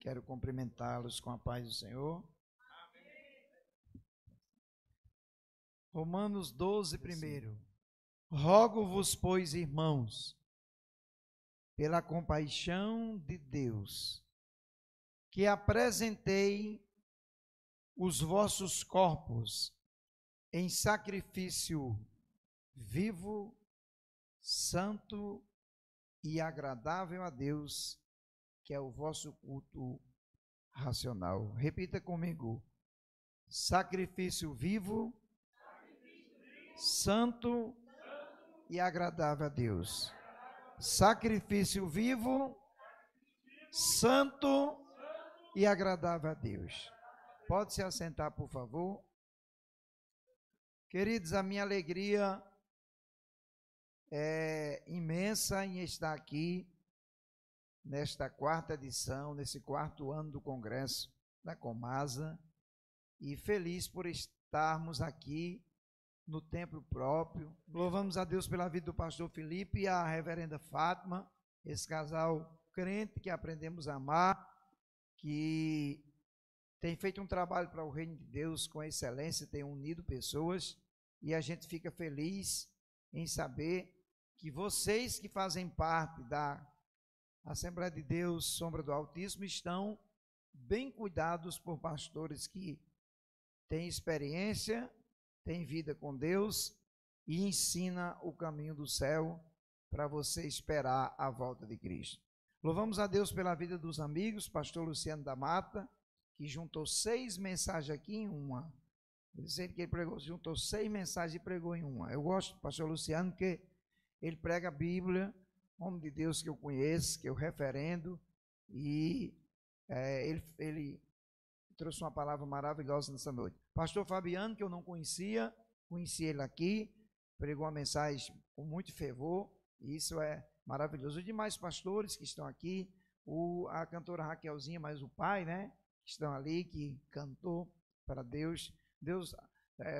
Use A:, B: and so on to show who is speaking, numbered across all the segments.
A: Quero cumprimentá-los com a paz do Senhor. Romanos 12, primeiro. Rogo-vos, pois, irmãos, pela compaixão de Deus, que apresentei os vossos corpos em sacrifício vivo, santo e agradável a Deus, que é o vosso culto racional. Repita comigo: sacrifício vivo, santo e agradável a Deus. Sacrifício vivo, santo e agradável a Deus. Pode se assentar, por favor. Queridos, a minha alegria é imensa em estar aqui nesta quarta edição, nesse quarto ano do Congresso da Comasa, e feliz por estarmos aqui no templo próprio. Louvamos a Deus pela vida do pastor Felipe e a reverenda Fátima, esse casal crente que aprendemos a amar, que tem feito um trabalho para o reino de Deus com excelência, tem unido pessoas, e a gente fica feliz em saber que vocês que fazem parte da Assembleia de Deus, Sombra do Altíssimo, estão bem cuidados por pastores que têm experiência, têm vida com Deus e ensina o caminho do céu para você esperar a volta de Cristo. Louvamos a Deus pela vida dos amigos, pastor Luciano da Mata, que juntou 6 mensagens aqui em uma. Dizendo que ele pregou, juntou 6 mensagens e pregou em uma. Eu gosto do pastor Luciano porque ele prega a Bíblia, homem de Deus que eu conheço, que eu referendo, e ele trouxe uma palavra maravilhosa nessa noite. Pastor Fabiano, que eu não conhecia, conheci ele aqui, pregou uma mensagem com muito fervor, e isso é maravilhoso. Os demais pastores que estão aqui, a cantora Raquelzinha, mas o pai, né, que estão ali, que cantou para Deus. Deus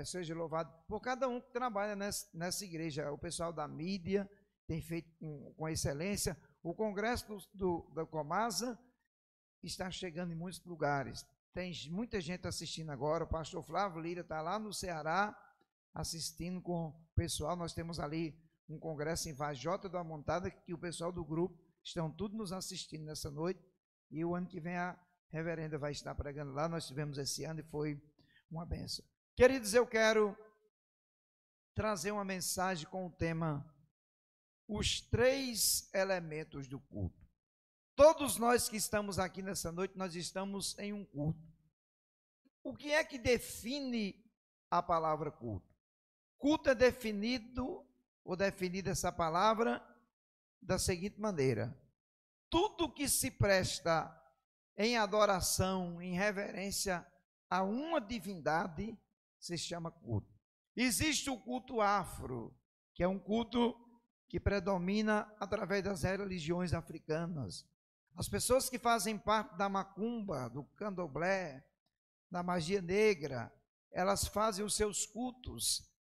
A: seja louvado por cada um que trabalha nessa igreja. O pessoal da mídia tem feito com excelência. O congresso da Comasa está chegando em muitos lugares. Tem muita gente assistindo agora. O pastor Flávio Lira está lá no Ceará assistindo com o pessoal. Nós temos ali um congresso em Vajota da Montada, que o pessoal do grupo estão tudo nos assistindo nessa noite. E o ano que vem a reverenda vai estar pregando lá. Nós tivemos esse ano e foi uma bênção. Queridos, eu quero trazer uma mensagem com o tema os 3 elementos do culto. Todos nós que estamos aqui nessa noite, nós estamos em um culto. O que é que define a palavra culto? Culto é definida essa palavra da seguinte maneira: tudo que se presta em adoração, em reverência a uma divindade, se chama culto. Existe o culto afro, que é um culto que predomina através das religiões africanas. As pessoas que fazem parte da macumba, do candomblé, da magia negra, elas fazem os seus cultos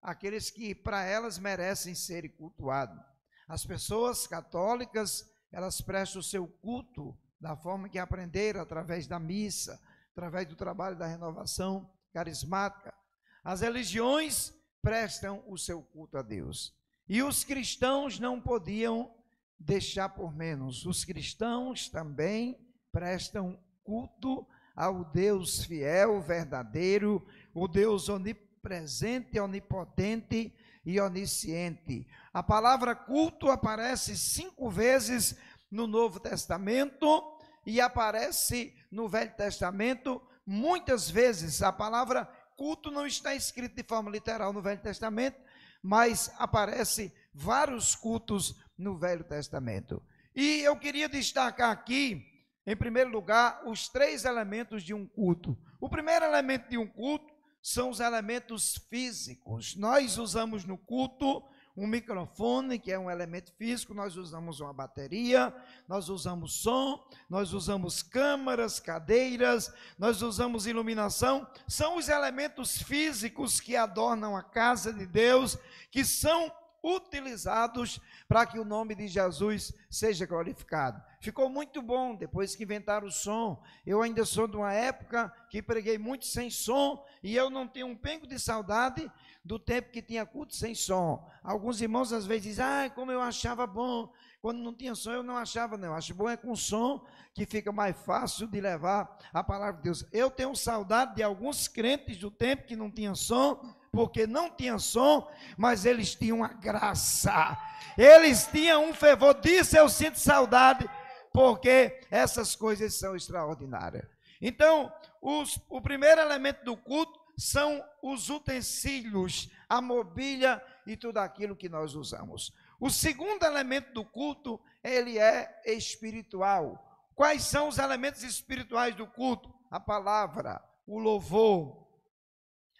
A: àqueles que para elas merecem ser cultuados. As pessoas católicas, elas prestam o seu culto da forma que aprenderam, através da missa, através do trabalho da renovação carismática. As religiões prestam o seu culto a Deus. E os cristãos não podiam deixar por menos. Os cristãos também prestam culto ao Deus fiel, verdadeiro, o Deus onipresente, onipotente e onisciente. A palavra culto aparece 5 vezes no Novo Testamento e aparece no Velho Testamento muitas vezes. A palavra culto não está escrita de forma literal no Velho Testamento, mas aparece vários cultos no Velho Testamento. E eu queria destacar aqui, em primeiro lugar, os 3 elementos de um culto. O primeiro elemento de um culto são os elementos físicos. Nós usamos no culto um microfone, que é um elemento físico, nós usamos uma bateria, nós usamos som, nós usamos câmaras, cadeiras, nós usamos iluminação. São os elementos físicos que adornam a casa de Deus, que são utilizados para que o nome de Jesus seja glorificado. Ficou muito bom depois que inventaram o som. Eu ainda sou de uma época que preguei muito sem som e eu não tenho um pengo de saudade do tempo que tinha culto sem som. Alguns irmãos às vezes dizem, como eu achava bom. Quando não tinha som eu não achava não. Eu acho bom é com som que fica mais fácil de levar a palavra de Deus. Eu tenho saudade de alguns crentes do tempo que não tinha som, porque não tinha som, mas eles tinham a graça, eles tinham um fervor. Disso eu sinto saudade, porque essas coisas são extraordinárias. Então, o primeiro elemento do culto são os utensílios, a mobília e tudo aquilo que nós usamos. O segundo elemento do culto, ele é espiritual. Quais são os elementos espirituais do culto? A palavra, o louvor,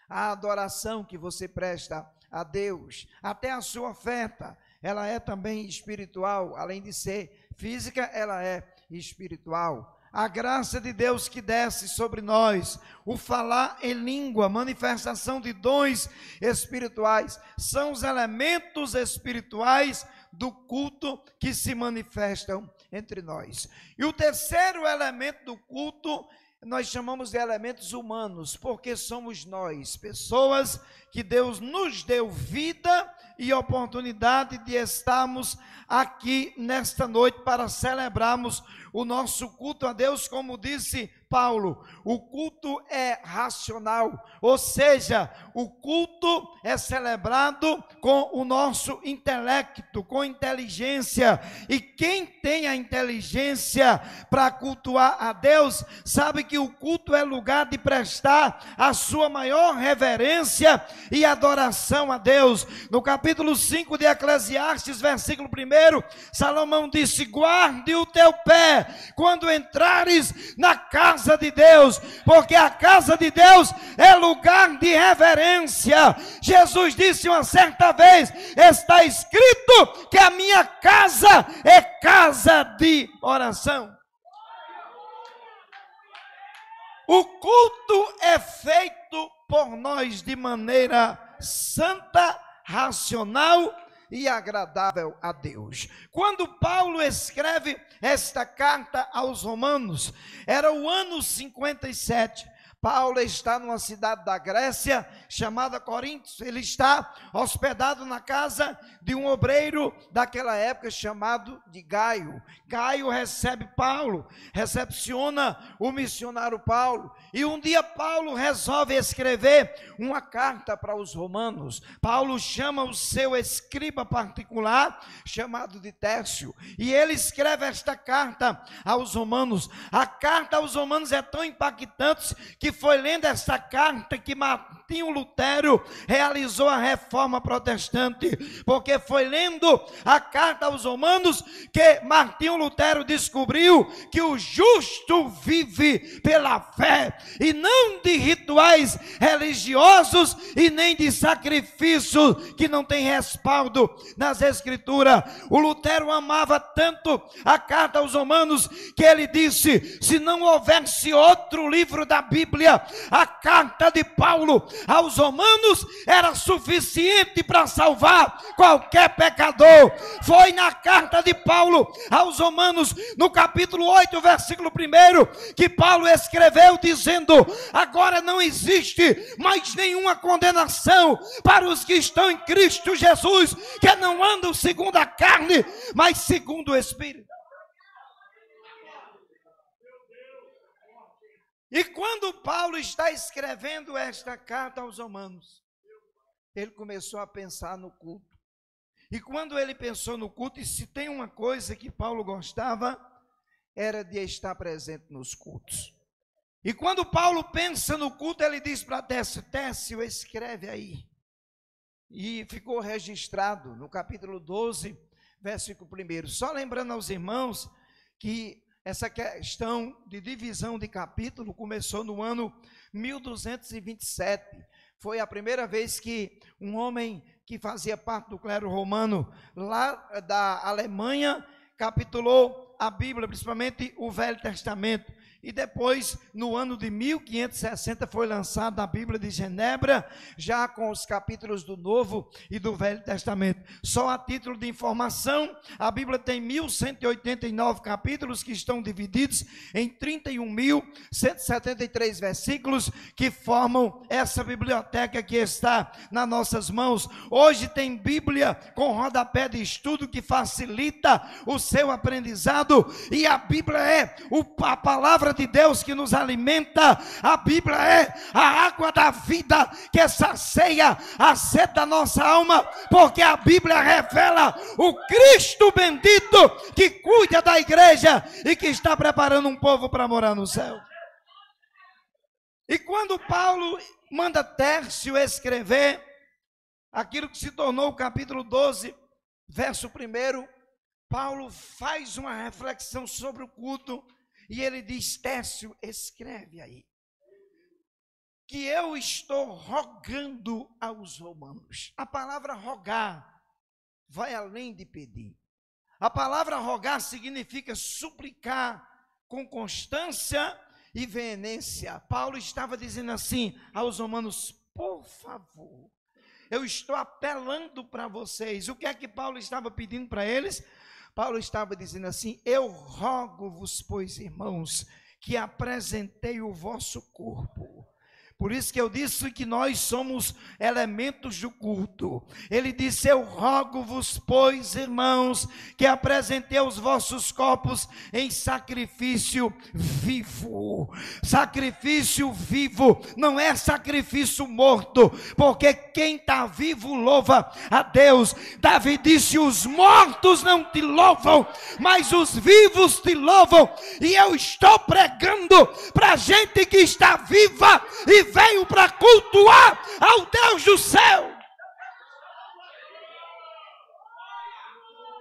A: a adoração que você presta a Deus, até a sua oferta, ela é também espiritual, além de ser física, ela é espiritual. A graça de Deus que desce sobre nós, o falar em língua, manifestação de dons espirituais, são os elementos espirituais do culto que se manifestam entre nós. E o terceiro elemento do culto nós chamamos de elementos humanos, porque somos nós, pessoas que Deus nos deu vida e oportunidade de estarmos aqui nesta noite para celebrarmos o nosso culto a Deus. Como disse Paulo, o culto é racional, ou seja, o culto é celebrado com o nosso intelecto, com inteligência, e quem tem a inteligência para cultuar a Deus, sabe que o culto é lugar de prestar a sua maior reverência e adoração a Deus. No capítulo 5 de Eclesiastes, versículo 1, Salomão disse, guarde o teu pé quando entrares na casa de Deus, porque a casa de Deus é lugar de reverência. Jesus disse uma certa vez, está escrito que a minha casa é casa de oração. O culto é feito por nós de maneira santa, racional e agradável a Deus. Quando Paulo escreve esta carta aos Romanos, era o ano 57. Paulo está numa cidade da Grécia chamada Corinto. Ele está hospedado na casa de um obreiro daquela época chamado de Gaio. Gaio recebe Paulo, recepciona o missionário Paulo, e um dia Paulo resolve escrever uma carta para os romanos. Paulo chama o seu escriba particular, chamado de Tércio, e ele escreve esta carta aos romanos. A carta aos romanos é tão impactante que foi lendo esta carta que Martinho Lutero realizou a reforma protestante, porque foi lendo a carta aos romanos que Martinho Lutero descobriu que o justo vive pela fé e não de rituais religiosos e nem de sacrifícios que não tem respaldo nas escrituras. O Lutero amava tanto a carta aos romanos que ele disse, se não houvesse outro livro da Bíblia, a carta de Paulo aos romanos era suficiente para salvar qualquer pecador. Foi na carta de Paulo aos romanos, no capítulo 8, versículo 1, que Paulo escreveu dizendo, agora não existe mais nenhuma condenação para os que estão em Cristo Jesus, que não andam segundo a carne, mas segundo o Espírito. E quando Paulo está escrevendo esta carta aos romanos, ele começou a pensar no culto. E quando ele pensou no culto, e se tem uma coisa que Paulo gostava, era de estar presente nos cultos. E quando Paulo pensa no culto, ele diz para Tércio, Tércio, escreve aí. E ficou registrado no capítulo 12, versículo 1. Só lembrando aos irmãos que essa questão de divisão de capítulo começou no ano 1227. Foi a primeira vez que um homem que fazia parte do clero romano lá da Alemanha capitulou a Bíblia, principalmente o Velho Testamento. E depois, no ano de 1560, foi lançada a Bíblia de Genebra, já com os capítulos do Novo e do Velho Testamento. Só a título de informação, a Bíblia tem 1189 capítulos que estão divididos em 31.173 versículos que formam essa biblioteca que está nas nossas mãos. Hoje tem Bíblia com rodapé de estudo que facilita o seu aprendizado, e a Bíblia é a palavra de Deus que nos alimenta. A Bíblia é a água da vida que sacia a sede da nossa alma, porque a Bíblia revela o Cristo bendito que cuida da igreja e que está preparando um povo para morar no céu. E quando Paulo manda Tércio escrever aquilo que se tornou o capítulo 12, verso 1, Paulo faz uma reflexão sobre o culto. E ele diz: Tércio, escreve aí, que eu estou rogando aos romanos. A palavra rogar vai além de pedir. A palavra rogar significa suplicar com constância e veemência. Paulo estava dizendo assim aos romanos: por favor, eu estou apelando para vocês. O que é que Paulo estava pedindo para eles? Paulo estava dizendo assim: eu rogo-vos, pois, irmãos, que apresentei o vosso corpo. Por isso que eu disse que nós somos elementos do culto. Ele disse: eu rogo-vos, pois, irmãos, que apresentei os vossos corpos em sacrifício vivo. Sacrifício vivo, não é sacrifício morto, porque quem está vivo louva a Deus. Davi disse: os mortos não te louvam, mas os vivos te louvam. E eu estou pregando para gente que está viva e veio para cultuar ao Deus do céu.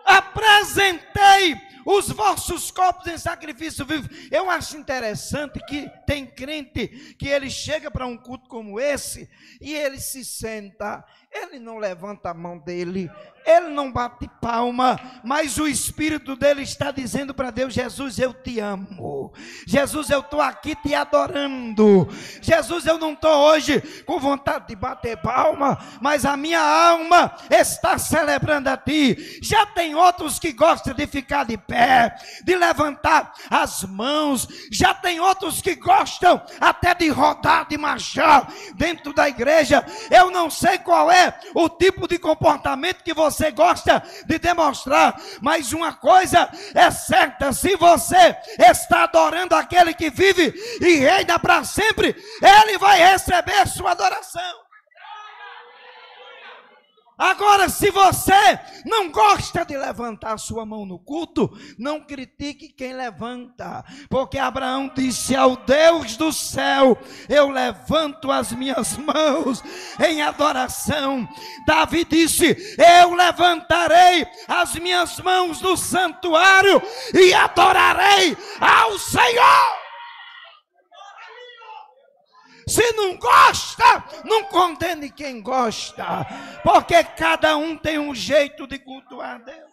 A: Apresentei os vossos corpos em sacrifício vivo. Eu acho interessante que tem crente que ele chega para um culto como esse e ele se senta, ele não levanta a mão dele, ele não bate palma, mas o espírito dele está dizendo para Deus: Jesus, eu te amo. Jesus, eu estou aqui te adorando. Jesus, eu não estou hoje com vontade de bater palma, mas a minha alma está celebrando a ti. Já tem outros que gostam de ficar de pé, de levantar as mãos. Já tem outros que gostam até de rodar, de marchar dentro da igreja. Eu não sei qual é o tipo de comportamento que você gosta de demonstrar, mas uma coisa é certa: se você está adorando aquele que vive e reina para sempre, ele vai receber sua adoração. Agora, se você não gosta de levantar a sua mão no culto, não critique quem levanta, porque Abraão disse ao Deus do céu: eu levanto as minhas mãos em adoração. Davi disse: eu levantarei as minhas mãos no santuário e adorarei ao Senhor. Se não gosta, não condene quem gosta, porque cada um tem um jeito de cultuar Deus.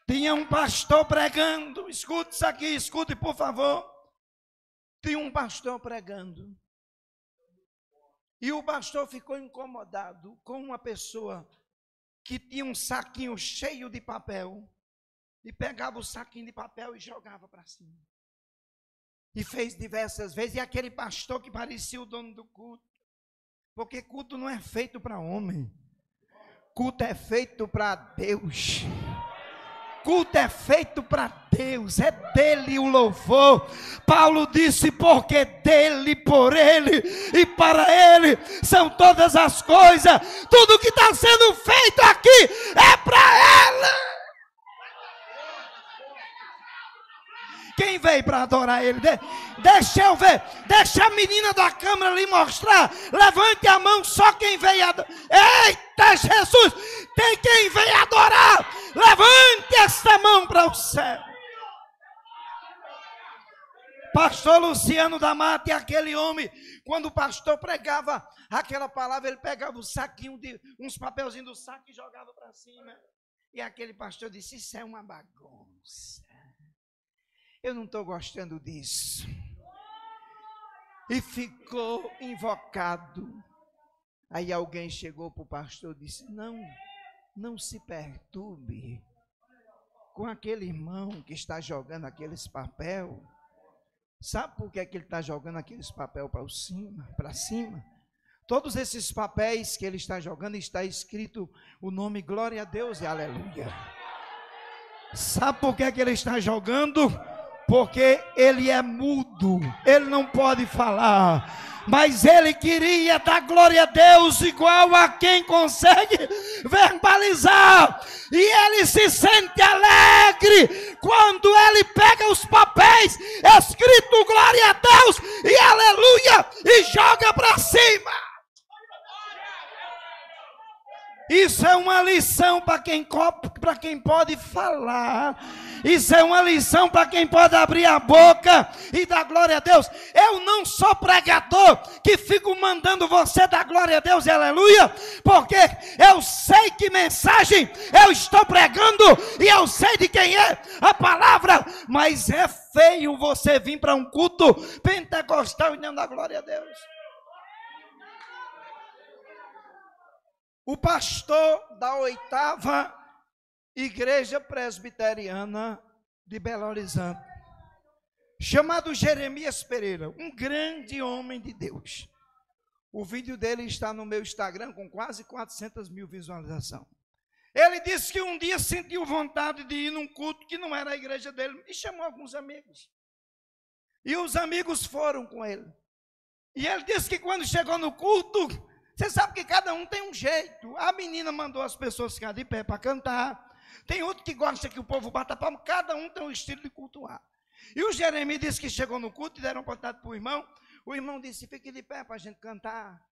A: Tinha um pastor pregando, escute isso aqui, escute por favor. Tinha um pastor pregando, e o pastor ficou incomodado com uma pessoa que tinha um saquinho cheio de papel, e pegava o saquinho de papel e jogava para cima. E fez diversas vezes, e aquele pastor que parecia o dono do culto, porque culto não é feito para homem, culto é feito para Deus. Culto é feito para Deus, é dele o louvor. Paulo disse: porque dele, por ele e para ele são todas as coisas. Tudo que está sendo feito aqui é para ele. Quem veio para adorar ele? Deixa eu ver. Deixa a menina da câmera lhe mostrar. Levante a mão só quem veio adorar. Eita Jesus! Tem quem veio adorar. Levante esta mão para o céu. Pastor Luciano da Mata, e aquele homem, quando o pastor pregava aquela palavra, ele pegava o saquinho, uns papelzinhos do saco e jogava para cima. E aquele pastor disse: isso é uma bagunça. eu não estou gostando disso. E ficou invocado. Aí alguém chegou para o pastor e disse: não se perturbe com aquele irmão que está jogando aqueles papel. Sabe por que é que ele está jogando aqueles papel para cima? Todos esses papéis que ele está jogando, está escrito o nome glória a Deus e aleluia. Sabe por que é que ele está jogando? Porque ele é mudo, ele não pode falar, mas ele queria dar glória a Deus igual a quem consegue verbalizar, e ele se sente alegre quando ele pega os papéis escrito glória a Deus e aleluia e joga para cima. Isso é uma lição para quem pode falar. Isso é uma lição para quem pode abrir a boca e dar glória a Deus. Eu não sou pregador que fico mandando você dar glória a Deus e aleluia, porque eu sei que mensagem eu estou pregando e eu sei de quem é a palavra, mas é feio você vir para um culto pentecostal e não dar glória a Deus. O pastor da 8ª Igreja Presbiteriana de Belo Horizonte, chamado Jeremias Pereira, um grande homem de Deus. O vídeo dele está no meu Instagram com quase 400 mil visualizações. Ele disse que um dia sentiu vontade de ir num culto que não era a igreja dele e chamou alguns amigos. E os amigos foram com ele. E ele disse que quando chegou no culto, você sabe que cada um tem um jeito. A menina mandou as pessoas ficar de pé para cantar. Tem outro que gosta que o povo bata palma. Cada um tem um estilo de cultuar. E o Jeremias disse que chegou no culto e deram oportunidade para o irmão. O irmão disse: fique de pé para a gente cantar.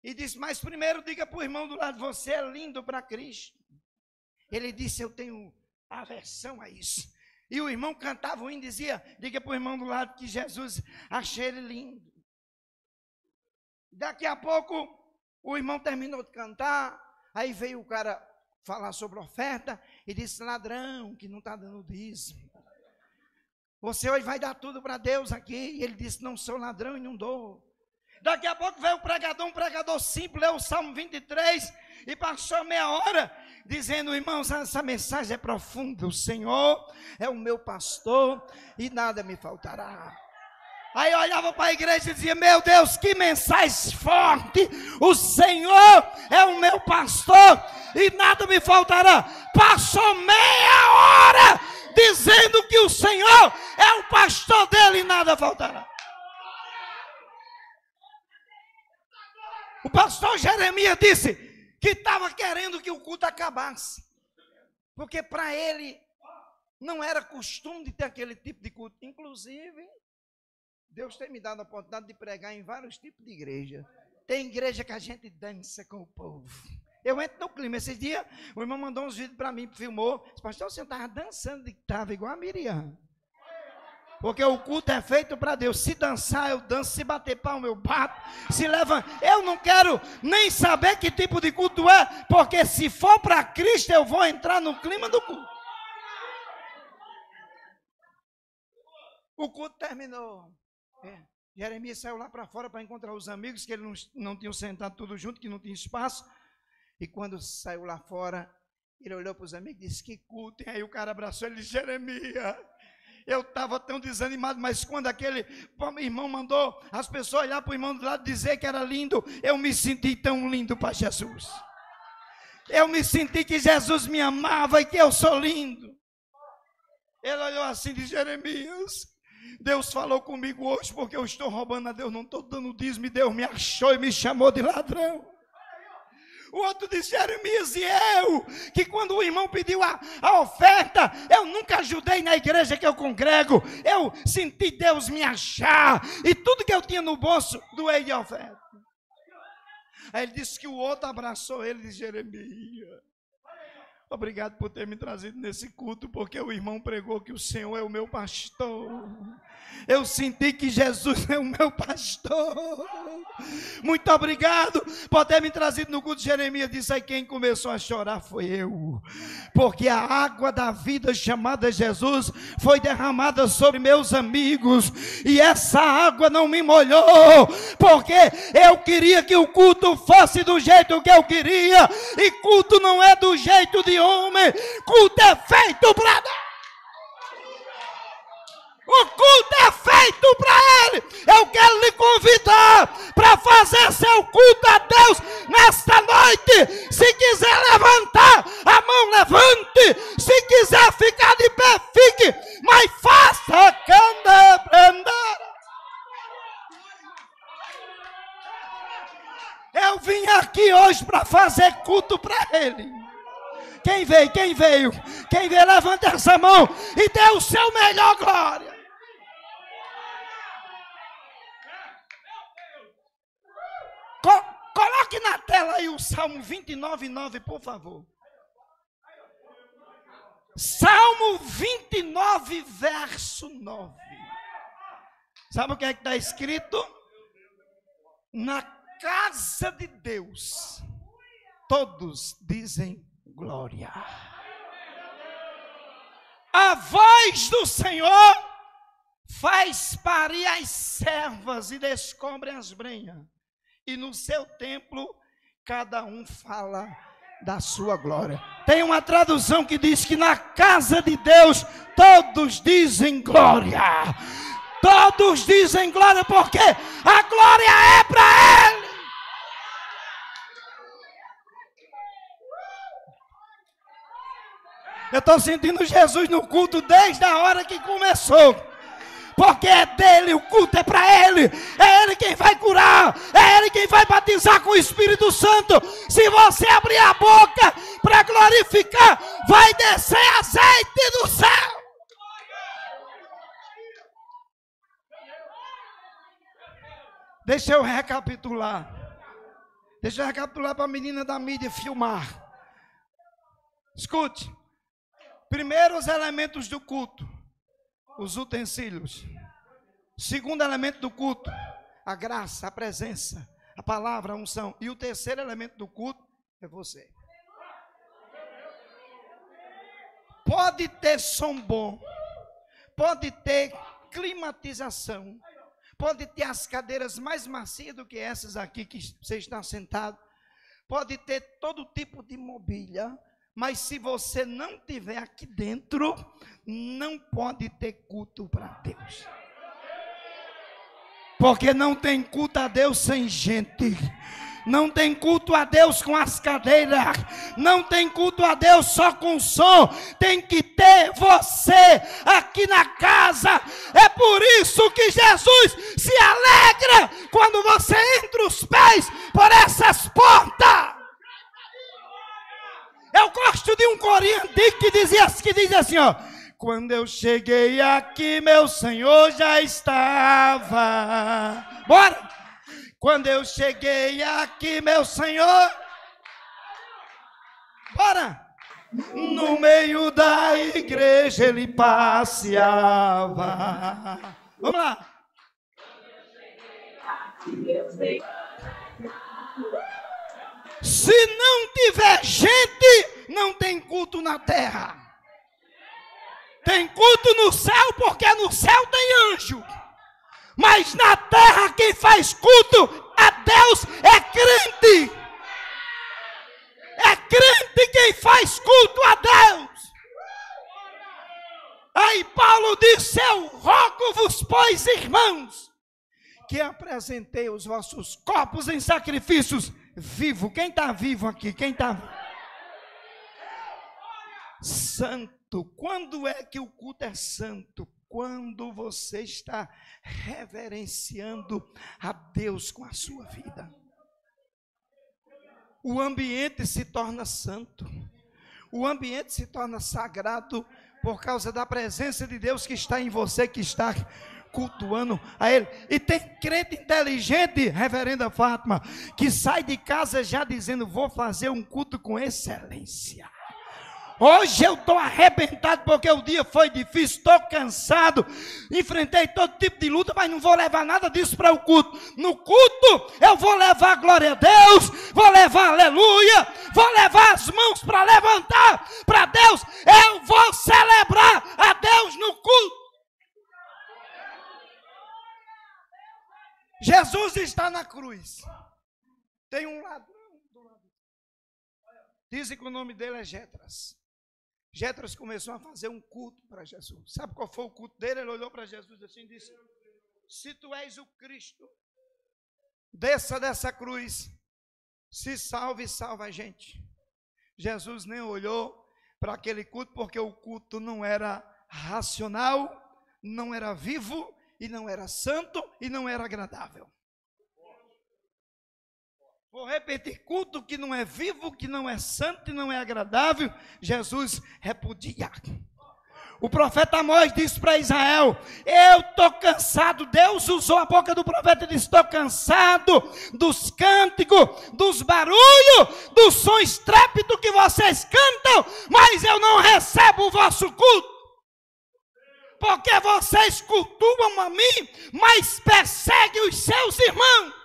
A: E disse: mas primeiro diga para o irmão do lado: você é lindo para Cristo. Ele disse: eu tenho aversão a isso. E o irmão cantava o hino e dizia: diga para o irmão do lado que Jesus achei ele lindo. Daqui a pouco, o irmão terminou de cantar, aí veio o cara falar sobre oferta e disse: ladrão, que não está dando dízimo. Você hoje vai dar tudo para Deus aqui. E ele disse: não sou ladrão e não dou. Daqui a pouco veio o pregador, um pregador simples, leu o Salmo 23 e passou meia hora dizendo: irmãos, essa mensagem é profunda. O Senhor é o meu pastor e nada me faltará. Aí eu olhava para a igreja e dizia: meu Deus, que mensagem forte. O Senhor é o meu pastor e nada me faltará. Passou meia hora dizendo que o Senhor é o pastor dele e nada faltará. O pastor Jeremias disse que estava querendo que o culto acabasse, porque para ele não era costume de ter aquele tipo de culto. Inclusive, Deus tem me dado a oportunidade de pregar em vários tipos de igreja. Tem igreja que a gente dança com o povo. Eu entro no clima. Esses dias, o irmão mandou uns vídeos para mim, filmou. Disse: pastor, você estava dançando, estava igual a Miriam. Porque o culto é feito para Deus. Se dançar, eu danço. Se bater palma, eu bato. Se levanta. Eu não quero nem saber que tipo de culto é, porque se for para Cristo, eu vou entrar no clima do culto. O culto terminou. Jeremias saiu lá para fora para encontrar os amigos, que eles não tinham sentado tudo junto, que não tinha espaço. E quando saiu lá fora, ele olhou para os amigos e disse: que culto. E aí o cara abraçou ele e disse: Jeremias, eu estava tão desanimado, mas quando aquele irmão mandou as pessoas olhar para o irmão do lado dizer que era lindo, eu me senti tão lindo para Jesus. Eu me senti que Jesus me amava e que eu sou lindo. Ele olhou assim e disse: Jeremias, Deus falou comigo hoje porque eu estou roubando a Deus, não estou dando dízimo, e Deus me achou e me chamou de ladrão. O outro disse: Jeremias, e eu, que quando o irmão pediu a oferta, eu nunca ajudei na igreja que eu congrego, eu senti Deus me achar, e tudo que eu tinha no bolso, doei de oferta. Aí ele disse que o outro abraçou ele e disse: Jeremias, Obrigado por ter me trazido nesse culto, porque o irmão pregou que o Senhor é o meu pastor. Eu senti que Jesus é o meu pastor. Muito obrigado por ter me trazido no culto. Jeremias disse aí, quem começou a chorar foi eu. Porque a água da vida chamada Jesus foi derramada sobre meus amigos. E essa água não me molhou. Porque eu queria que o culto fosse do jeito que eu queria. E culto não é do jeito de homem. Culto é feito para Deus. O culto é feito para Ele. Eu quero lhe convidar para fazer seu culto a Deus nesta noite. Se quiser levantar a mão, levante. Se quiser ficar de pé, fique. Mas faça candebrandar. Eu vim aqui hoje para fazer culto para Ele. Quem veio? Quem veio? Quem veio, levanta essa mão e dê o seu melhor glória. Coloque na tela aí o Salmo 29:9, por favor. Salmo 29, verso 9. Sabe o que é que está escrito? Na casa de Deus, todos dizem glória. A voz do Senhor faz parir as servas e descobre as brenhas. E no seu templo, cada um fala da sua glória. Tem uma tradução que diz que na casa de Deus, todos dizem glória. Todos dizem glória, porque a glória é para Ele. Eu estou sentindo Jesus no culto desde a hora que começou. Porque é dele, o culto é para Ele. É Ele quem vai curar. É Ele quem vai batizar com o Espírito Santo. Se você abrir a boca para glorificar, vai descer azeite do céu. Deixa eu recapitular. Deixa eu recapitular para a menina da mídia filmar. Escute. Primeiro, os elementos do culto. Os utensílios. Segundo elemento do culto, a graça, a presença, a palavra, a unção. E o terceiro elemento do culto é você. Pode ter som bom, pode ter climatização, pode ter as cadeiras mais macias do que essas aqui que você está sentado, pode ter todo tipo de mobília. Mas se você não tiver aqui dentro, não pode ter culto para Deus. Porque não tem culto a Deus sem gente. Não tem culto a Deus com as cadeiras. Não tem culto a Deus só com som. Tem que ter você aqui na casa. É por isso que Jesus se alegra quando você entra os pés por essas portas. Eu gosto de um corinho antigo que diz assim, ó. Quando eu cheguei aqui, meu Senhor já estava. Bora! Quando eu cheguei aqui, meu Senhor. Bora! No meio da igreja ele passeava. Vamos lá! Se não tiver gente, não tem culto na terra. Tem culto no céu, porque no céu tem anjo. Mas na terra quem faz culto a Deus é crente. É crente quem faz culto a Deus. Aí Paulo disse, eu rogo-vos, pois, irmãos, que apresentei os vossos corpos em sacrifícios vivo. Quem está vivo aqui? Quem está santo? Quando é que o culto é santo? Quando você está reverenciando a Deus com a sua vida. O ambiente se torna santo. O ambiente se torna sagrado por causa da presença de Deus que está em você, que está cultuando a Ele. E tem crente inteligente, reverenda Fátima, que sai de casa já dizendo, vou fazer um culto com excelência.
B: Hoje eu estou arrebentado porque o dia foi difícil, estou cansado, enfrentei todo tipo de luta, mas não vou levar nada disso para o culto. No culto eu vou levar glória a Deus, vou levar aleluia, vou levar as mãos para levantar para Deus, eu vou celebrar a Deus no culto. Jesus está na cruz. Tem um ladrão do lado. Dizem que o nome dele é Jetras. Jetras começou a fazer um culto para Jesus. Sabe qual foi o culto dele? Ele olhou para Jesus assim e disse: se tu és o Cristo, desça dessa cruz, se salve e salva a gente. Jesus nem olhou para aquele culto, porque o culto não era racional, não era vivo, e não era santo, e não era agradável. Vou repetir: culto que não é vivo, que não é santo e não é agradável, Jesus repudia. O profeta Amós disse para Israel: eu estou cansado. Deus usou a boca do profeta e disse: estou cansado dos cânticos, dos barulhos, do som estrépito que vocês cantam, mas eu não recebo o vosso culto. Porque vocês cultuam a mim, mas perseguem os seus irmãos.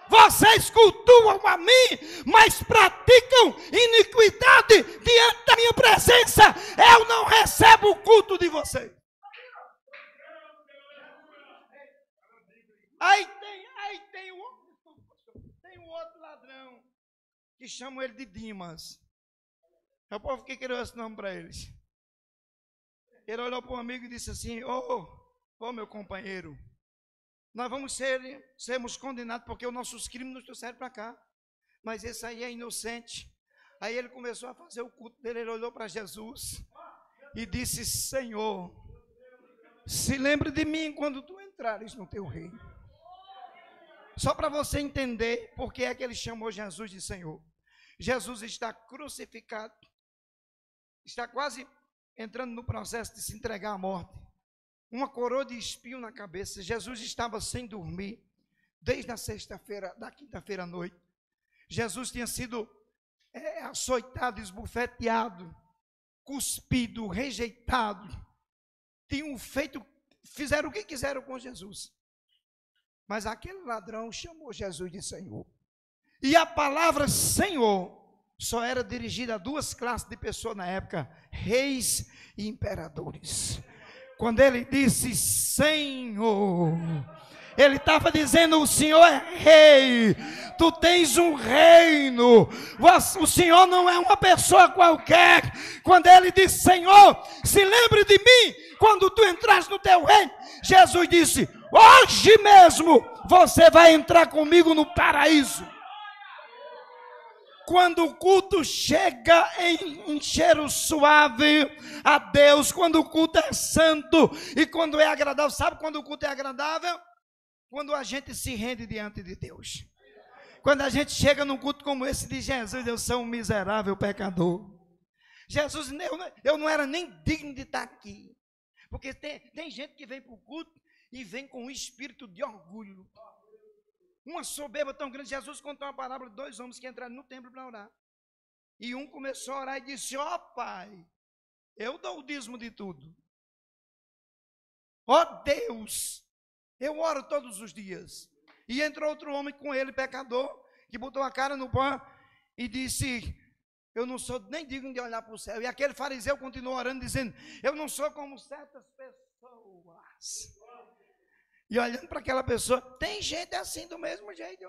B: Vocês cultuam a mim, mas praticam iniquidade diante da minha presença. Eu não recebo o culto de vocês. Aí tem um outro ladrão, que chamam ele de Dimas. É o povo que criou esse nome para eles. Ele olhou para um amigo e disse assim: ô meu companheiro, nós vamos sermos condenados porque os nossos crimes nos trouxeram para cá, mas esse aí é inocente. Aí ele começou a fazer o culto dele. Ele olhou para Jesus e disse: Senhor, se lembre de mim quando tu entrares no teu reino. Só para você entender por que é que ele chamou Jesus de Senhor. Jesus está crucificado, está quase entrando no processo de se entregar à morte, uma coroa de espinho na cabeça. Jesus estava sem dormir desde a sexta-feira, da quinta-feira à noite. Jesus tinha sido açoitado, esbofeteado, cuspido, rejeitado. Fizeram o que quiseram com Jesus, mas aquele ladrão chamou Jesus de Senhor. E a palavra Senhor só era dirigida a duas classes de pessoas na época: reis e imperadores. Quando ele disse Senhor, ele estava dizendo: o Senhor é rei, tu tens um reino, o Senhor não é uma pessoa qualquer. Quando ele disse Senhor, se lembre de mim quando tu entras no teu reino, Jesus disse: hoje mesmo você vai entrar comigo no paraíso. Quando o culto chega em cheiro suave a Deus, quando o culto é santo e quando é agradável. Sabe quando o culto é agradável? Quando a gente se rende diante de Deus. Quando a gente chega num culto como esse de Jesus: eu sou um miserável pecador. Jesus, eu não era nem digno de estar aqui. Porque tem gente que vem para o culto e vem com um espírito de orgulho, uma soberba tão grande. Jesus contou uma parábola de dois homens que entraram no templo para orar. E um começou a orar e disse: ó Pai, eu dou o dízimo de tudo. Ó Deus, eu oro todos os dias. E entrou outro homem com ele, pecador, que botou a cara no pão e disse: eu não sou nem digno de olhar para o céu. E aquele fariseu continuou orando, dizendo: eu não sou como certas pessoas. E olhando para aquela pessoa, tem gente assim do mesmo jeito,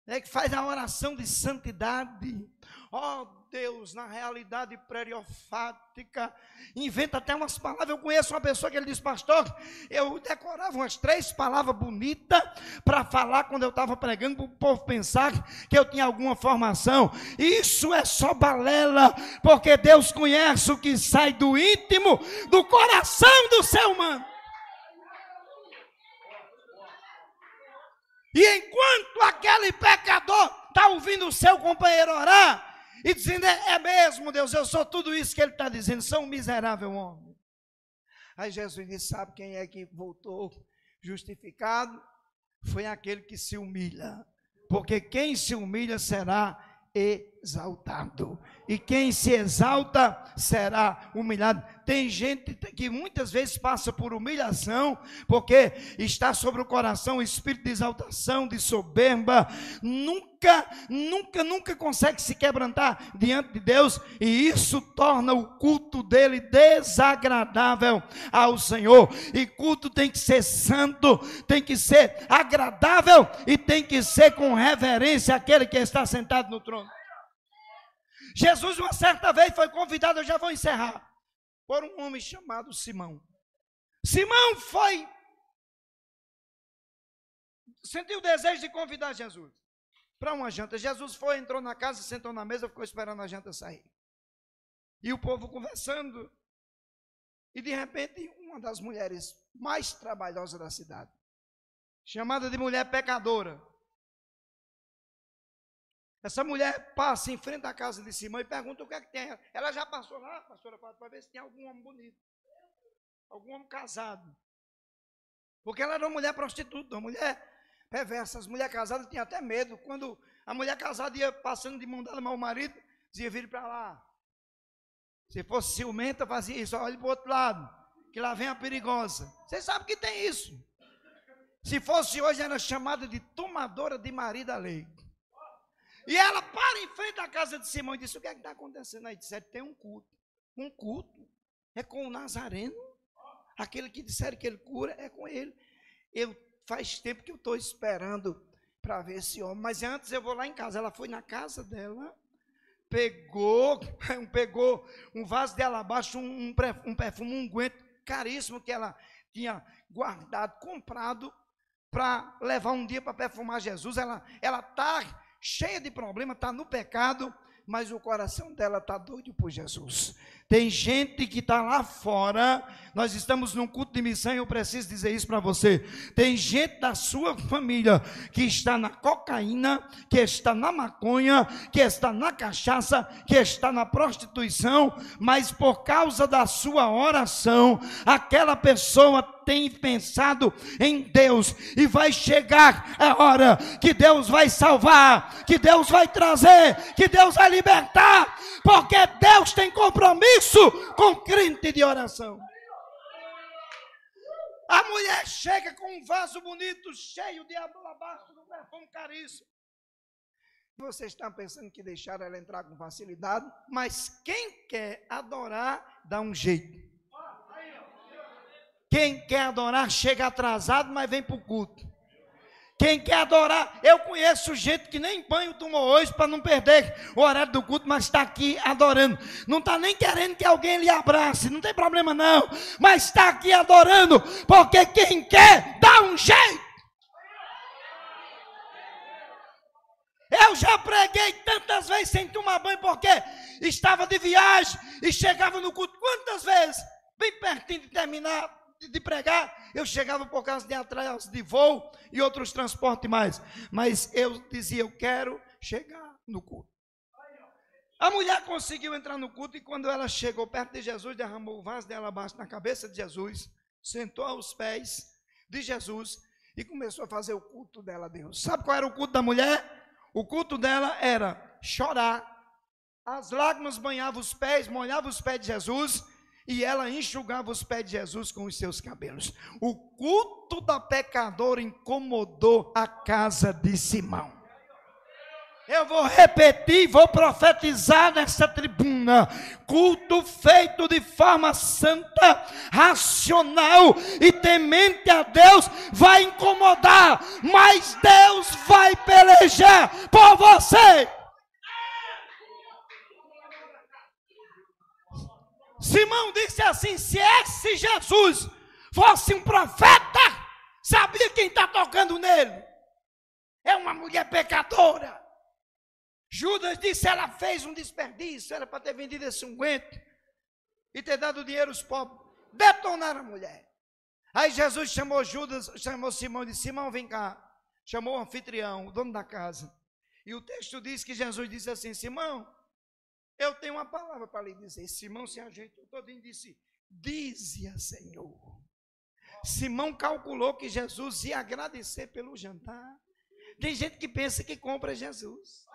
B: que faz a oração de santidade. Ó Deus, na realidade periofática, inventa até umas palavras. Eu conheço uma pessoa que ele diz: pastor, eu decorava umas 3 palavras bonitas para falar quando eu estava pregando, para o povo pensar que eu tinha alguma formação. Isso é só balela, porque Deus conhece o que sai do íntimo, do coração do ser humano. E enquanto aquele pecador está ouvindo o seu companheiro orar e dizendo: é mesmo, Deus, eu sou tudo isso que ele está dizendo, sou um miserável homem. Aí Jesus disse: sabe quem é que voltou justificado? Foi aquele que se humilha, porque quem se humilha será exaltado. E quem se exalta será humilhado. Tem gente que muitas vezes passa por humilhação, porque está sobre o coração o espírito de exaltação, de soberba, nunca consegue se quebrantar diante de Deus, e isso torna o culto dele desagradável ao Senhor. E culto tem que ser santo, tem que ser agradável, e tem que ser com reverência àquele que está sentado no trono. Jesus uma certa vez foi convidado, eu já vou encerrar, por um homem chamado Simão. Simão sentiu o desejo de convidar Jesus para uma janta. Jesus foi, entrou na casa, sentou na mesa, ficou esperando a janta sair. E o povo conversando, e de repente uma das mulheres mais trabalhosas da cidade, chamada de mulher pecadora, essa mulher passa em frente à casa de Simão e pergunta o que é que tem. Ela já passou lá, pastora, para ver se tem algum homem bonito, algum homem casado. Porque ela era uma mulher prostituta, uma mulher perversa. As mulheres casadas tinham até medo. Quando a mulher casada ia passando de mão dada mal o marido, dizia: vire para lá. Se fosse ciumenta, fazia isso: olhe para o outro lado, que lá vem a perigosa. Vocês sabem que tem isso. Se fosse hoje, era chamada de tomadora de marido alheio. E ela para em frente à casa de Simão e disse: o que é que está acontecendo aí? Disseram: tem um culto. Um culto? É com o Nazareno? Aquele que disseram que ele cura, é com ele. Faz tempo que eu estou esperando para ver esse homem, mas antes eu vou lá em casa. Ela foi na casa dela, pegou um vaso de alabastro, um perfume, um unguento caríssimo que ela tinha guardado, comprado, para levar um dia para perfumar Jesus. Ela está cheia de problema, está no pecado, mas o coração dela está doido por Jesus. Tem gente que está lá fora. Nós estamos num culto de missão e eu preciso dizer isso para você. Tem gente da sua família que está na cocaína, que está na maconha, que está na cachaça, que está na prostituição, mas por causa da sua oração, aquela pessoa tem pensado em Deus, e vai chegar a hora que Deus vai salvar, que Deus vai trazer, que Deus vai libertar, porque Deus tem compromisso com crente de oração. A mulher chega com um vaso bonito, cheio de alabastro, do perfume caríssimo. Vocês estão pensando que deixaram ela entrar com facilidade, mas quem quer adorar, dá um jeito. Quem quer adorar chega atrasado, mas vem para o culto. Quem quer adorar, eu conheço gente que nem banho tomou hoje para não perder o horário do culto, mas está aqui adorando. Não está nem querendo que alguém lhe abrace, não tem problema não, mas está aqui adorando, porque quem quer, dá um jeito. Eu já preguei tantas vezes sem tomar banho, porque estava de viagem e chegava no culto. Quantas vezes, bem pertinho de terminar de pregar, eu chegava por causa de atraso de voo e outros transportes mais, mas eu dizia: eu quero chegar no culto. A mulher conseguiu entrar no culto, e quando ela chegou perto de Jesus, derramou o vaso de alabastro na cabeça de Jesus, sentou aos pés de Jesus e começou a fazer o culto dela a Deus. Sabe qual era o culto da mulher? O culto dela era chorar, as lágrimas banhavam os pés, molhavam os pés de Jesus, e ela enxugava os pés de Jesus com os seus cabelos. O culto da pecadora incomodou a casa de Simão. Eu vou repetir, vou profetizar nessa tribuna: culto feito de forma santa, racional e temente a Deus vai incomodar, mas Deus vai pelejar por você. Simão disse assim: se esse Jesus fosse um profeta, sabia quem está tocando nele? É uma mulher pecadora. Judas disse: ela fez um desperdício, era para ter vendido esse unguento e ter dado dinheiro aos pobres. Detonaram a mulher. Aí Jesus chamou Simão e disse: Simão, vem cá. Chamou o anfitrião, o dono da casa. E o texto diz que Jesus disse assim: Simão, eu tenho uma palavra para lhe dizer. Simão se ajeitou todinho e disse: dize-a, Senhor. Simão calculou que Jesus ia agradecer pelo jantar. Tem gente que pensa que compra Jesus.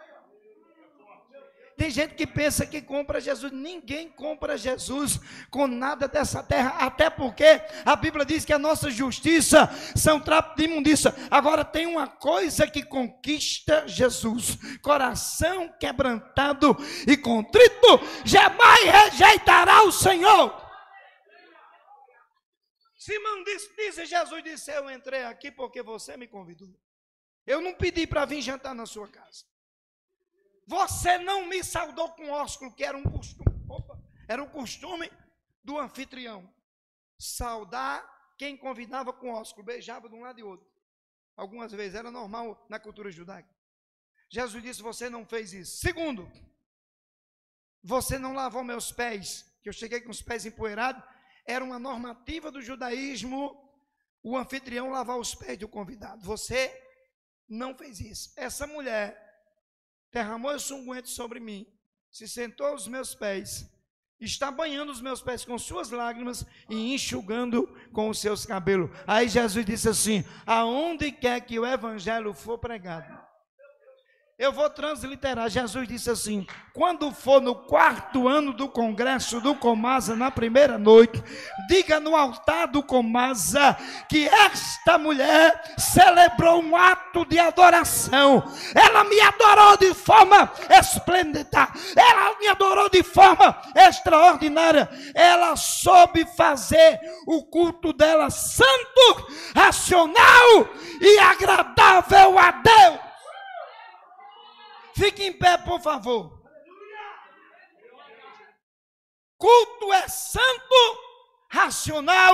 B: Tem gente que pensa que compra Jesus. Ninguém compra Jesus com nada dessa terra, até porque a Bíblia diz que a nossa justiça são trapos de imundícia. Agora tem uma coisa que conquista Jesus: coração quebrantado e contrito jamais rejeitará o Senhor. Simão disse, Jesus disse: eu entrei aqui porque você me convidou. Eu não pedi para vir jantar na sua casa. Você não me saudou com ósculo, que era um costume do anfitrião. Saudar quem convidava com ósculo, beijava de um lado e outro. Algumas vezes era normal na cultura judaica. Jesus disse: você não fez isso. Segundo, você não lavou meus pés, que eu cheguei com os pés empoeirados. Era uma normativa do judaísmo o anfitrião lavar os pés do convidado. Você não fez isso. Essa mulher derramou esse unguento sobre mim, se sentou aos meus pés, está banhando os meus pés com suas lágrimas e enxugando com os seus cabelos. Aí Jesus disse assim: aonde quer que o evangelho for pregado. Eu vou transliterar. Jesus disse assim: quando for no 4º ano do congresso do Comasa, na primeira noite, diga no altar do Comasa que esta mulher celebrou um ato de adoração. Ela me adorou de forma esplêndida, ela me adorou de forma extraordinária. Ela soube fazer o culto dela santo, racional e agradável a Deus. Fique em pé, por favor. Culto é santo, racional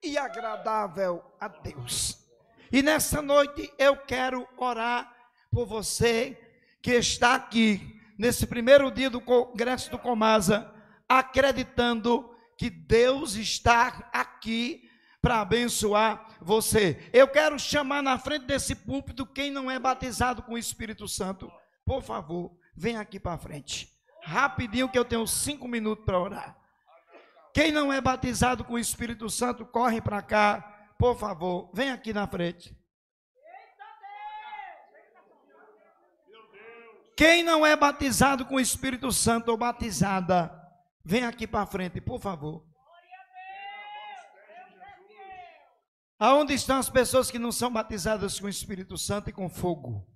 B: e agradável a Deus. E nessa noite eu quero orar por você que está aqui, nesse primeiro dia do congresso do Comasa, acreditando que Deus está aqui para abençoar você. Eu quero chamar na frente desse púlpito quem não é batizado com o Espírito Santo. Por favor, vem aqui para frente. Rapidinho, que eu tenho 5 minutos para orar. Quem não é batizado com o Espírito Santo, corre para cá. Por favor, vem aqui na frente. Quem não é batizado com o Espírito Santo ou batizada, vem aqui para frente, por favor. Aonde estão as pessoas que não são batizadas com o Espírito Santo e com fogo?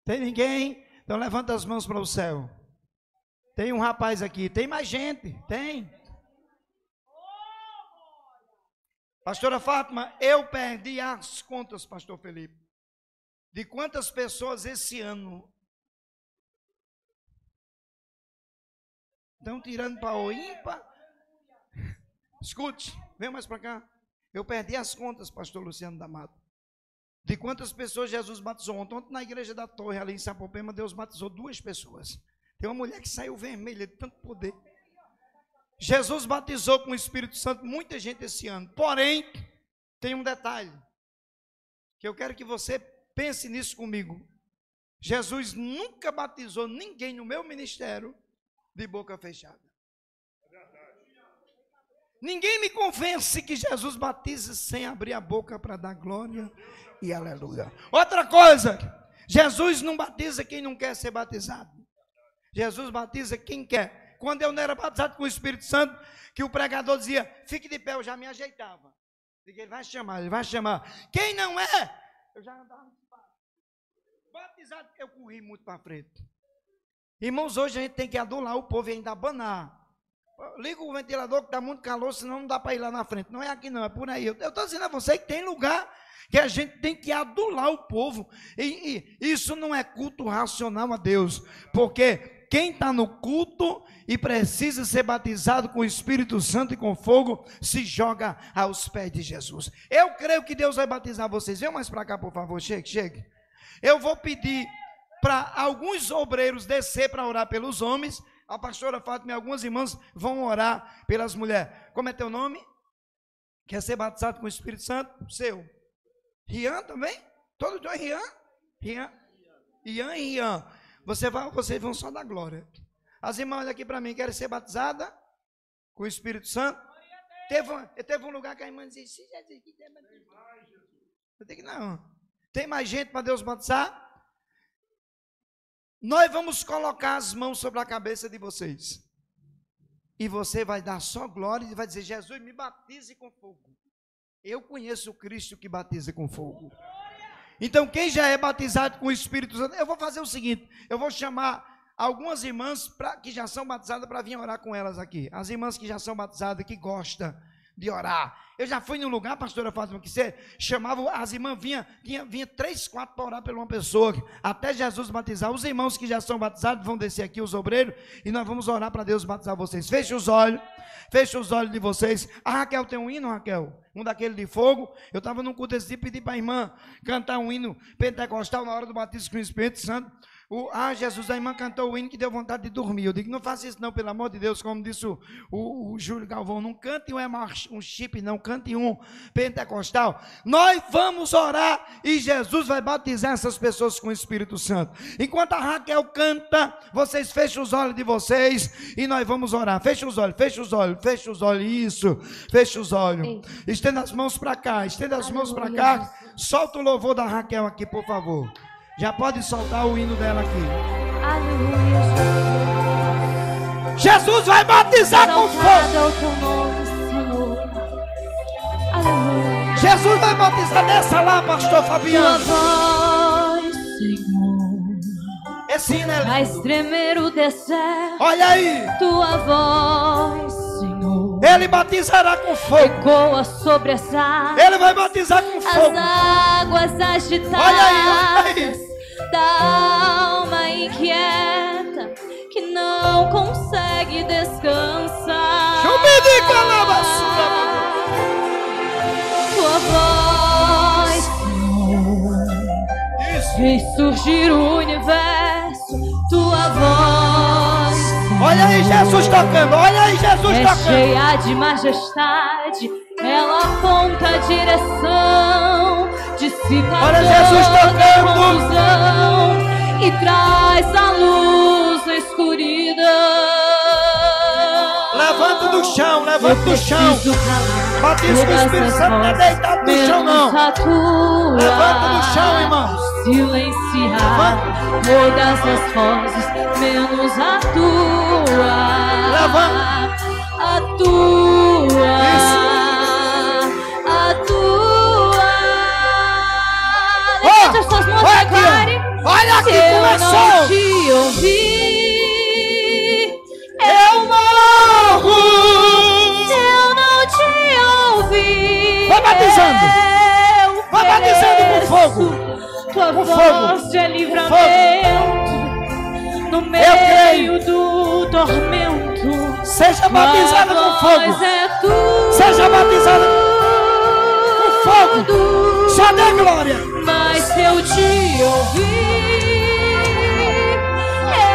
B: Tem ninguém? Então levanta as mãos para o céu. Tem um rapaz aqui. Tem mais gente? Tem. Pastora Fátima, eu perdi as contas, pastor Felipe, de quantas pessoas esse ano estão tirando para o ímpar. Escute, vem mais para cá. Eu perdi as contas, pastor Luciano D'Amato, de quantas pessoas Jesus batizou. Ontem na igreja da Torre, ali em Sapopema, Deus batizou 2 pessoas. Tem uma mulher que saiu vermelha de tanto poder. Jesus batizou com o Espírito Santo muita gente esse ano. Porém, tem um detalhe, que eu quero que você pense nisso comigo. Jesus nunca batizou ninguém no meu ministério de boca fechada. Ninguém me convence que Jesus batiza sem abrir a boca para dar glória e aleluia. Outra coisa, Jesus não batiza quem não quer ser batizado. Jesus batiza quem quer. Quando eu não era batizado com o Espírito Santo, que o pregador dizia: fique de pé, eu já me ajeitava. Ele vai chamar, ele vai chamar. Quem não é, eu já andava batizado, eu corri muito para frente. Irmãos, hoje a gente tem que adular o povo e ainda abanar. Liga o ventilador que está muito calor, senão não dá para ir lá na frente. Não é aqui não, é por aí. Eu estou dizendo a você que tem lugar que a gente tem que adular o povo. E isso não é culto racional a Deus. Porque quem está no culto e precisa ser batizado com o Espírito Santo e com fogo, se joga aos pés de Jesus. Eu creio que Deus vai batizar vocês. Vem mais para cá, por favor. Chegue. Eu vou pedir para alguns obreiros descer para orar pelos homens. A pastora Fátima e algumas irmãs vão orar pelas mulheres. Como é teu nome? Quer ser batizado com o Espírito Santo? Seu. Rian também? Todos dois Rian? Ian e Rian. Vocês vão só dar glória. As irmãs aqui para mim querem ser batizadas com o Espírito Santo? Teve um lugar que a irmã disse, se Jesus quiser, eu digo, não. Tem mais gente para Deus batizar? Nós vamos colocar as mãos sobre a cabeça de vocês. E você vai dar só glória e vai dizer, Jesus, me batize com fogo. Eu conheço o Cristo que batiza com fogo. Então, quem já é batizado com o Espírito Santo, eu vou fazer o seguinte, eu vou chamar algumas irmãs que já são batizadas para vir orar com elas aqui. As irmãs que já são batizadas, que gostam de orar. Eu já fui num lugar, pastora Fátima, que você chamava, as irmãs vinha 3, 4 para orar por uma pessoa, até Jesus batizar. Os irmãos que já são batizados vão descer aqui, os obreiros, e nós vamos orar para Deus batizar vocês. Feche os olhos de vocês. A Raquel tem um hino, Raquel? Um daquele de fogo. Eu estava num culto desse tipo, pedi para a irmã cantar um hino pentecostal na hora do batismo com o Espírito Santo. Jesus, a irmã cantou o hino que deu vontade de dormir. Eu digo, não faça isso não, pelo amor de Deus, como disse o Júlio Galvão, não cante um chip, não cante um pentecostal. Nós vamos orar e Jesus vai batizar essas pessoas com o Espírito Santo. Enquanto a Raquel canta, vocês fechem os olhos de vocês e nós vamos orar. Fecha os olhos, isso, fecha os olhos. Estenda as mãos para cá, solta o louvor da Raquel aqui, por favor. Já pode soltar o hino dela aqui.
C: Aleluia,
B: Jesus vai batizar com fogo.
C: É o teu nome, Senhor. Aleluia.
B: Jesus vai batizar dessa lá, pastor Fabiano.
C: Tua voz, Senhor,
B: esse hino é lindo.
C: faz tremer o deserto.
B: Olha aí.
C: Tua voz, Senhor,
B: Ele batizará com fogo.
C: ecoa sobre as águas.
B: Ele vai batizar com fogo.
C: As águas agitadas.
B: Olha aí.
C: Da alma inquieta que não consegue descansar. Tua voz, Senhor, fez surgir o universo. Tua voz, Senhor,
B: olha aí Jesus tocando.
C: é cheia de majestade. Ela aponta a direção, dissipa toda a confusão e traz a luz da escuridão.
B: Levanta do chão. Batismo com o Espírito Santo não é deitado no chão, não. Levanta do chão, irmãos.
C: Silenciar todas as vozes, menos a tua.
B: Levanta.
C: A tua.
B: Isso.
C: As suas mãos,
B: olha aqui, começou.
C: Eu não te ouvi, eu morro. Eu não te ouvi.
B: Vai batizando com fogo.
C: Tua
B: com
C: voz
B: fogo.
C: de livramento no meio do tormento.
B: Seja batizada com fogo. Seja batizada com fogo. Só dê glória.
C: Mas se eu te ouvir,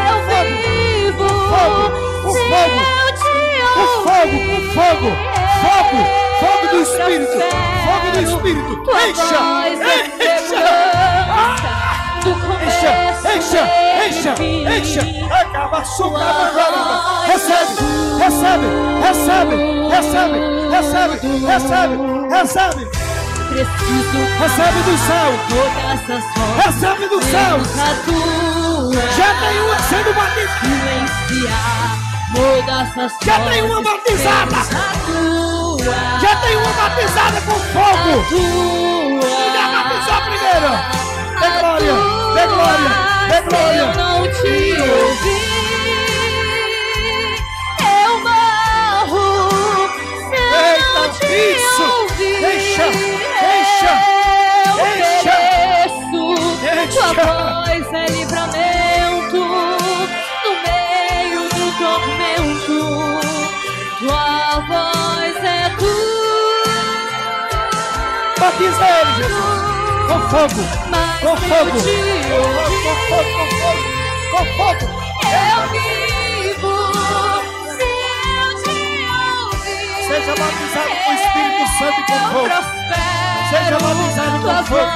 C: eu vivo. Se eu te ouvir,
B: Fogo do Espírito. Encha. Acaba recebe. Recebe do céu. Recebe do céu. Já tem uma sendo batizada. Já tem uma batizada. Já tem uma batizada com fogo. Já batizou primeiro. Dê glória.
C: Eu não te ouvi. Eu morro.
B: Eita, isso. Deixa.
C: Tua voz é livramento no meio do tormento. Tua voz é tudo.
B: Batiza ele, Jesus. Com fogo.
C: Eu vivo se eu te ouvir.
B: Seja batizado com o Espírito Santo e com fogo. Seja batizado com fogo.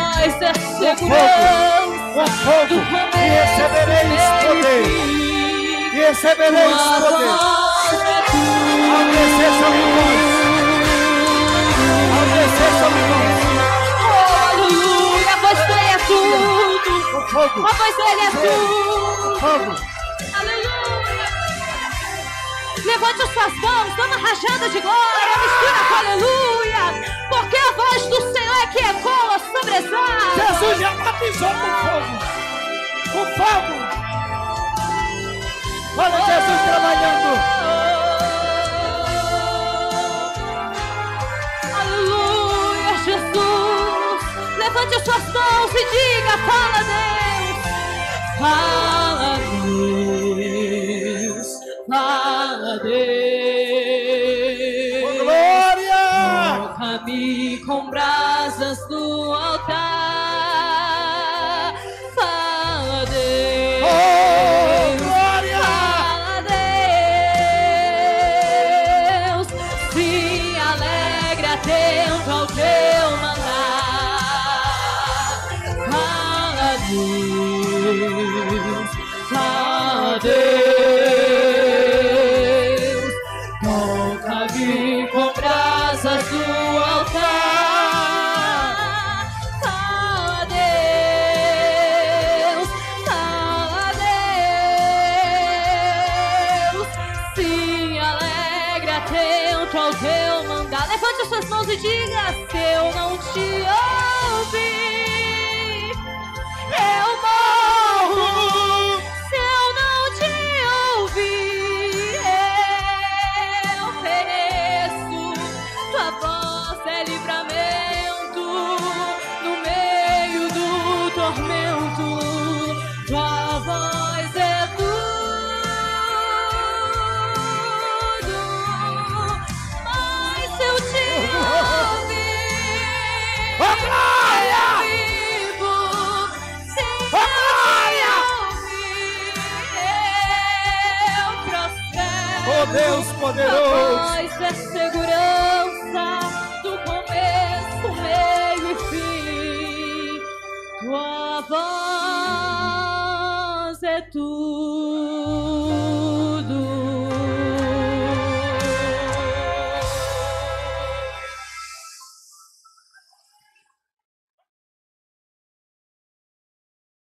B: Com fogo. E recebereis poder. Ao descer sobre nós.
A: Fogo.
C: Oh, pois Ele é tudo.
A: Fogo.
C: Aleluia. Levante as suas mãos, dá uma rajada de glória, mistura com aleluia, porque a voz do Senhor é que ecoa sobre as águas.
B: Jesus já batizou com fogo. Com fogo. Olha Jesus trabalhando.
C: Aleluia, Jesus. Levante as suas mãos e diga, fala Deus. Fala Deus.
B: Oh, glória.
C: Toca-me com brasas do altar. Fala Deus.
B: Oh, glória.
C: Fala Deus. Se alegra atento ao teu mandar. Fala Deus. Fala Deus. Toca-me com brasas do altar. Fala Deus. Fala Deus. Se alegra atento ao teu mandar. Levante as suas mãos e diga: se eu não te ouvir, eu morro. Se eu não te ouvir, eu pereço. Tua voz é livramento no meio do tormento. Tua voz é tudo. Mas se eu te ouvir,
B: Oh, glória.
C: eu vivo. Se
B: Oh, glória.
C: eu prospero.
B: Oh, Deus poderoso.
C: Voz é segurança do começo, meio e fim. Tua voz é tudo.